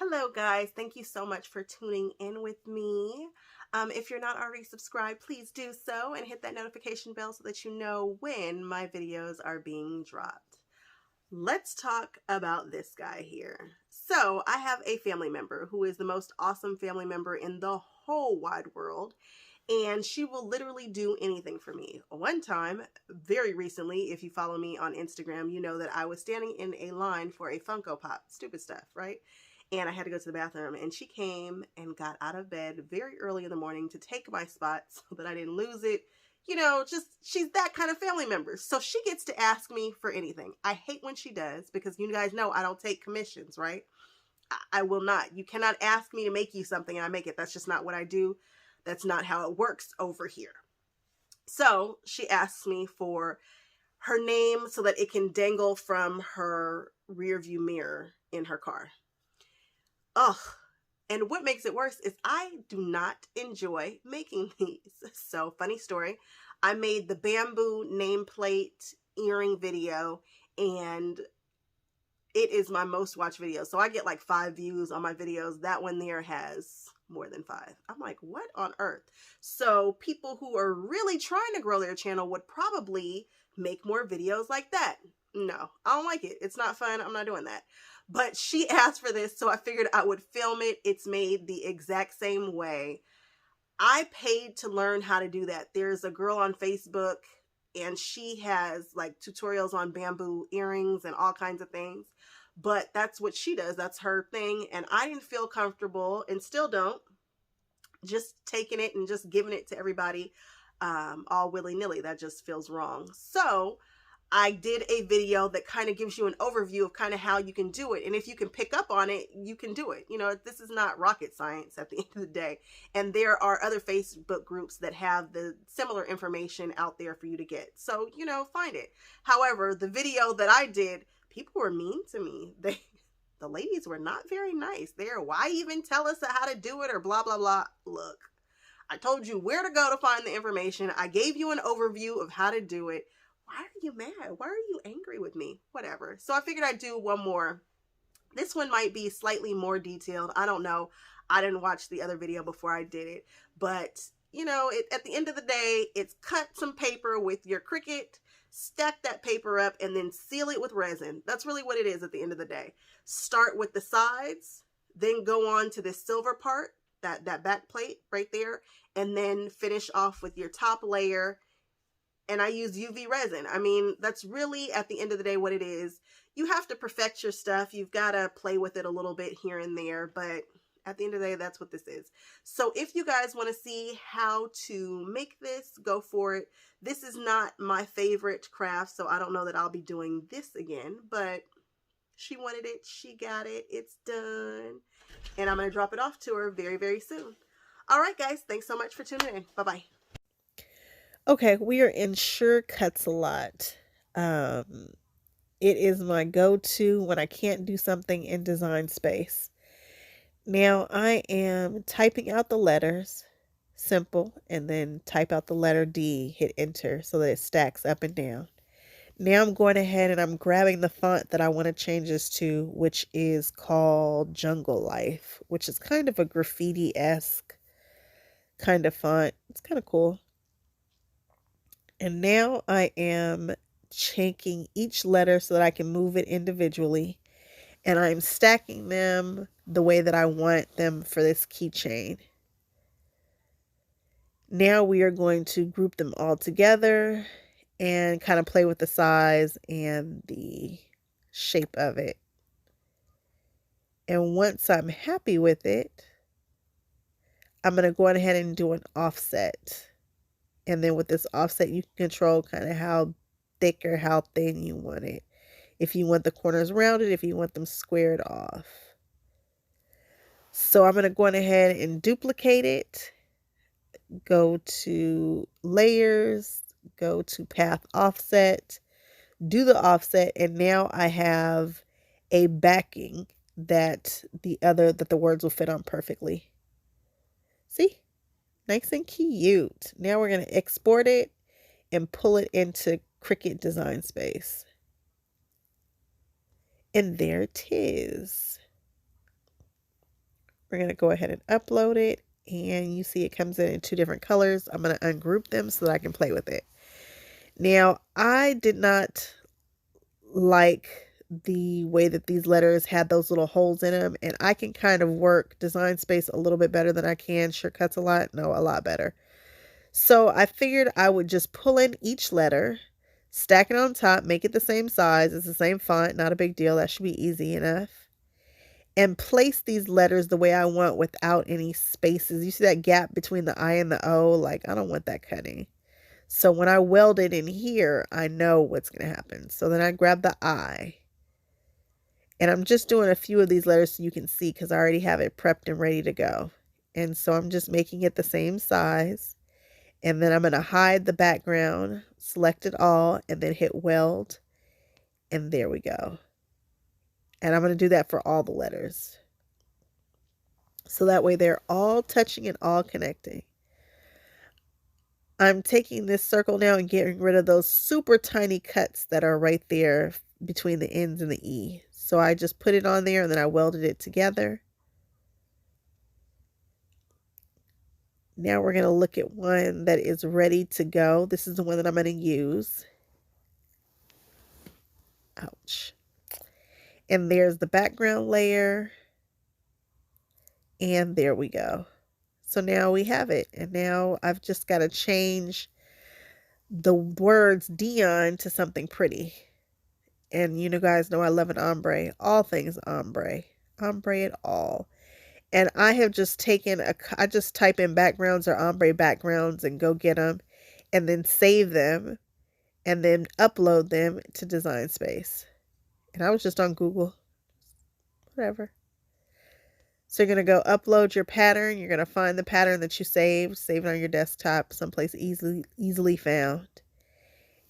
Hello guys, thank you so much for tuning in with me. If you're not already subscribed, please do so and hit that notification bell so that you know when my videos are being dropped. Let's talk about this guy here. So I have a family member who is the most awesome family member in the whole wide world, and she will literally do anything for me. One time, very recently, if you follow me on Instagram, you know that I was standing in a line for a Funko Pop, stupid stuff, right? And I had to go to the bathroom, and she came and got out of bed very early in the morning to take my spot so that I didn't lose it. You know, just she's that kind of family member. So she gets to ask me for anything. I hate when she does because you guys know I don't take commissions, right? I will not. You cannot ask me to make you something and I make it. That's just not what I do. That's not how it works over here. So she asks me for her name so that it can dangle from her rear view mirror in her car. Ugh. And what makes it worse is I do not enjoy making these. So, funny story. I made the bamboo nameplate earring video, and it is my most watched video. So I get like 5 views on my videos. That one there has more than 5. I'm like, what on earth? So people who are really trying to grow their channel would probably make more videos like that. No, I don't like it. It's not fun. I'm not doing that. But she asked for this, so I figured I would film it. It's made the exact same way. I paid to learn how to do that. There's a girl on Facebook, and she has like tutorials on bamboo earrings and all kinds of things. But that's what she does. That's her thing. And I didn't feel comfortable, and still don't, just taking it and just giving it to everybody all willy-nilly. That just feels wrong. So I did a video that kind of gives you an overview of kind of how you can do it. And if you can pick up on it, you can do it. You know, this is not rocket science at the end of the day. And there are other Facebook groups that have the similar information out there for you to get. So, you know, find it. However, the video that I did, people were mean to me. The ladies were not very nice there. Why even tell us how to do it or blah, blah, blah. Look, I told you where to go to find the information. I gave you an overview of how to do it. Why are you mad? Why are you angry with me? Whatever. So I figured I'd do one more. This one might be slightly more detailed. I don't know. I didn't watch the other video before I did it. But, you know, at the end of the day, it's cut some paper with your Cricut, stack that paper up, and then seal it with resin. That's really what it is at the end of the day. Start with the sides, then go on to the silver part, that back plate right there, and then finish off with your top layer. And I use UV resin. I mean, that's really at the end of the day what it is. You have to perfect your stuff. You've got to play with it a little bit here and there, but at the end of the day, that's what this is. So if you guys want to see how to make this, go for it. This is not my favorite craft, so I don't know that I'll be doing this again, but she wanted it. She got it. It's done. And I'm going to drop it off to her very, very soon. All right, guys. Thanks so much for tuning in. Bye-bye. Okay, we are in Sure Cuts a lot. It is my go-to when I can't do something in Design Space. Now I am typing out the letters, simple, and then type out the letter D, hit enter so that it stacks up and down. Now I'm going ahead and I'm grabbing the font that I want to change this to, which is called Jungle Life, which is kind of a graffiti-esque kind of font. It's kind of cool. And now I am checking each letter so that I can move it individually. And I'm stacking them the way that I want them for this keychain. Now we are going to group them all together and kind of play with the size and the shape of it. And once I'm happy with it, I'm going to go ahead and do an offset. And then with this offset, you can control kind of how thick or how thin you want it. If you want the corners rounded, if you want them squared off. So I'm going to go ahead and duplicate it. Go to layers, go to path offset, do the offset, and now I have a backing that the words will fit on perfectly. See? Nice and cute. Now we're going to export it and pull it into Cricut Design Space. And there it is. We're going to go ahead and upload it. And you see it comes in 2 different colors. I'm going to ungroup them so that I can play with it. Now, I did not like the way that these letters had those little holes in them. And I can kind of work Design Space a little bit better than I can Sure Cuts a Lot. No, a lot better. So I figured I would just pull in each letter, stack it on top, make it the same size. It's the same font. Not a big deal. That should be easy enough. And place these letters the way I want without any spaces. You see that gap between the I and the O? Like, I don't want that cutting. So when I weld it in here, I know what's going to happen. So then I grab the I. And I'm just doing a few of these letters so you can see because I already have it prepped and ready to go. And so I'm just making it the same size. And then I'm going to hide the background, select it all, and then hit weld. And there we go. And I'm going to do that for all the letters. So that way they're all touching and all connecting. I'm taking this circle now and getting rid of those super tiny cuts that are right there between the N's and the E. So I just put it on there and then I welded it together. Now we're going to look at one that is ready to go. This is the one that I'm going to use. Ouch. And there's the background layer. And there we go. So now we have it. And now I've just got to change the words Dion to something pretty. And you guys know I love an ombre. All things ombre. Ombre at all. And I have just taken I just type in backgrounds or ombre backgrounds and go get them. And then save them. And then upload them to Design Space. And I was just on Google. Whatever. So you're going to go upload your pattern. You're going to find the pattern that you saved. Save it on your desktop, someplace easily found.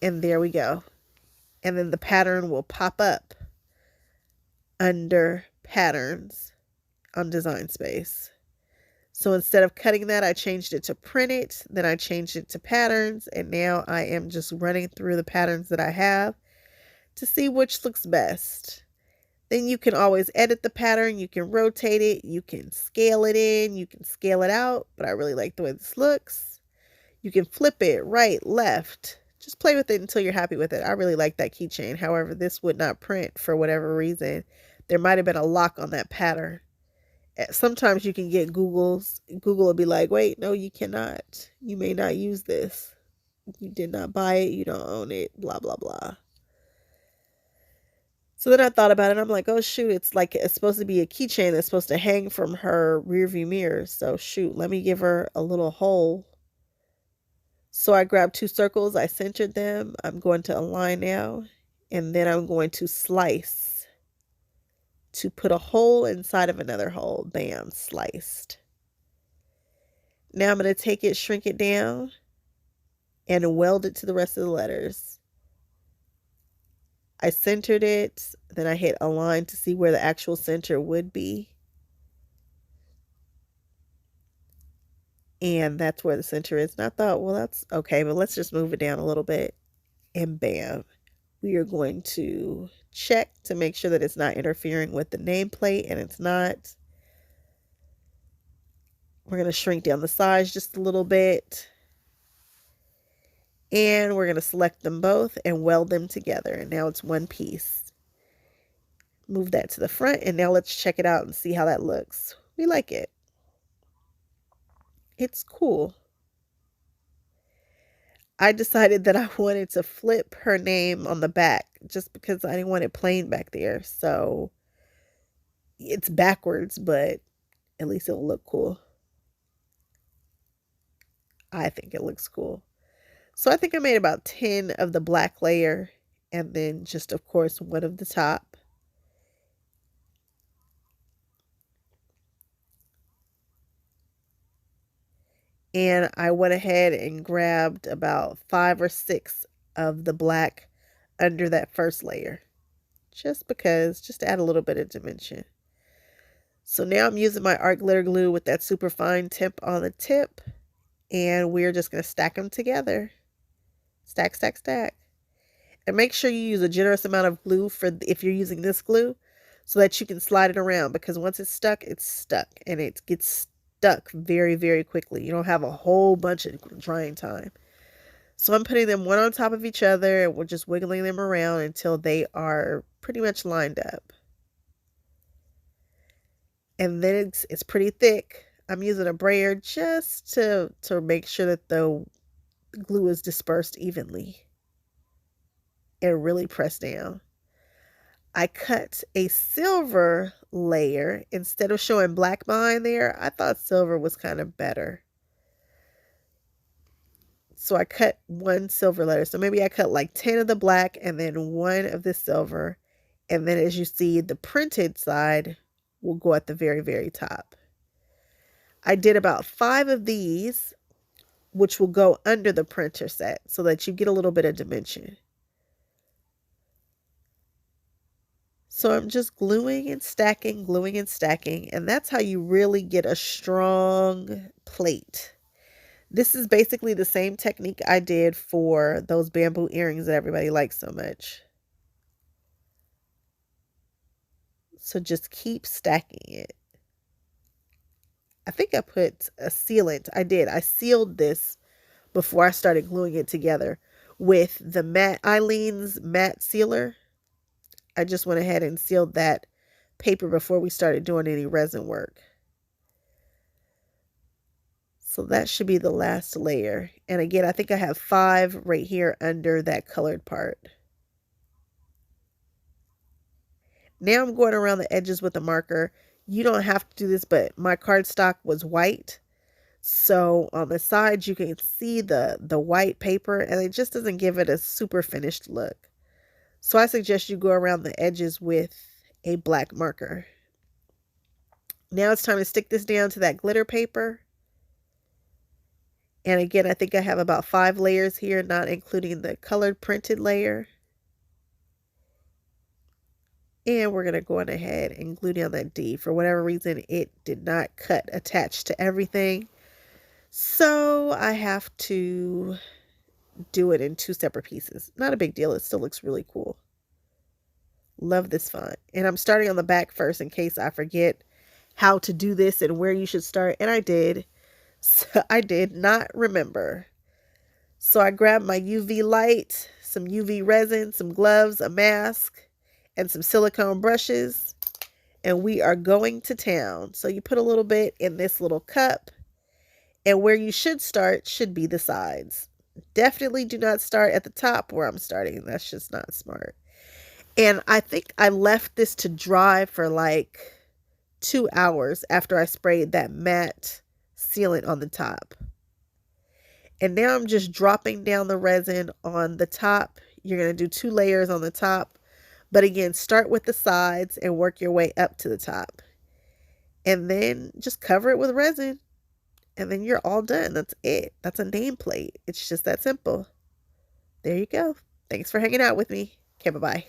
And there we go. And then the pattern will pop up under Patterns on Design Space. So instead of cutting that, I changed it to Print It. Then I changed it to Patterns. And now I am just running through the patterns that I have to see which looks best. Then you can always edit the pattern. You can rotate it. You can scale it in. You can scale it out. But I really like the way this looks. You can flip it right, left. Just play with it until you're happy with it. I really like that keychain. However, this would not print for whatever reason. There might have been a lock on that pattern. Sometimes you can get Google will be like, wait, no, you cannot. You may not use this. You did not buy it. You don't own it. Blah, blah, blah. So then I thought about it. I'm like, oh, shoot, it's supposed to be a keychain that's supposed to hang from her rearview mirror. So shoot, let me give her a little hole. So I grabbed 2 circles. I centered them. I'm going to align now. And then I'm going to slice to put a hole inside of another hole. Bam, sliced. Now I'm going to take it, shrink it down, and weld it to the rest of the letters. I centered it, then I hit align to see where the actual center would be. And that's where the center is. And I thought, well, that's okay, but let's just move it down a little bit. And bam, we are going to check to make sure that it's not interfering with the nameplate, and it's not. We're going to shrink down the size just a little bit. And we're going to select them both and weld them together. And now it's one piece. Move that to the front. And now let's check it out and see how that looks. We like it. It's cool. I decided that I wanted to flip her name on the back just because I didn't want it plain back there. So it's backwards, but at least it'll look cool. I think it looks cool. So I think I made about 10 of the black layer and then just, of course, one of the top. And I went ahead and grabbed about 5 or 6 of the black under that first layer. Just because, just to add a little bit of dimension. So now I'm using my art glitter glue with that super fine tip on the tip. And we're just going to stack them together. Stack, stack, stack. And make sure you use a generous amount of glue if you're using this glue, so that you can slide it around, because once it's stuck and it gets stuck very, very quickly. You don't have a whole bunch of drying time. So I'm putting them one on top of each other and we're just wiggling them around until they are pretty much lined up. And then it's pretty thick. I'm using a brayer just to make sure that the glue is dispersed evenly and really pressed down. I cut a silver layer. Instead of showing black behind there, I thought silver was kind of better. So I cut one silver layer. So maybe I cut like 10 of the black and then one of the silver. And then as you see, the printed side will go at the very, very top. I did about 5 of these, which will go under the printer set so that you get a little bit of dimension. So I'm just gluing and stacking, and that's how you really get a strong plate. This is basically the same technique I did for those bamboo earrings that everybody likes so much. So just keep stacking it. I think I put a sealant. I did. I sealed this before I started gluing it together with the Eileen's matte sealer. I just went ahead and sealed that paper before we started doing any resin work. So that should be the last layer. And again, I think I have 5 right here under that colored part. Now I'm going around the edges with a marker. You don't have to do this, but my cardstock was white. So on the sides, you can see the white paper, and it just doesn't give it a super finished look. So I suggest you go around the edges with a black marker. Now it's time to stick this down to that glitter paper. And again, I think I have about 5 layers here, not including the colored printed layer. And we're going to go on ahead and glue down that D. For whatever reason, it did not cut attached to everything. So I have to do it in 2 separate pieces. Not a big deal. It still looks really cool. Love this font. And I'm starting on the back first in case I forget how to do this and where you should start. And I did. So I did not remember. So I grabbed my UV light, some UV resin, some gloves, a mask, and some silicone brushes. And we are going to town. So you put a little bit in this little cup. And where you should start should be the sides. Definitely do not start at the top where I'm starting. That's just not smart. And I think I left this to dry for like 2 hours after I sprayed that matte sealant on the top. And now I'm just dropping down the resin on the top. You're going to do 2 layers on the top. But again, start with the sides and work your way up to the top. And then just cover it with resin. And then you're all done. That's it. That's a nameplate. It's just that simple. There you go. Thanks for hanging out with me. Okay, bye-bye.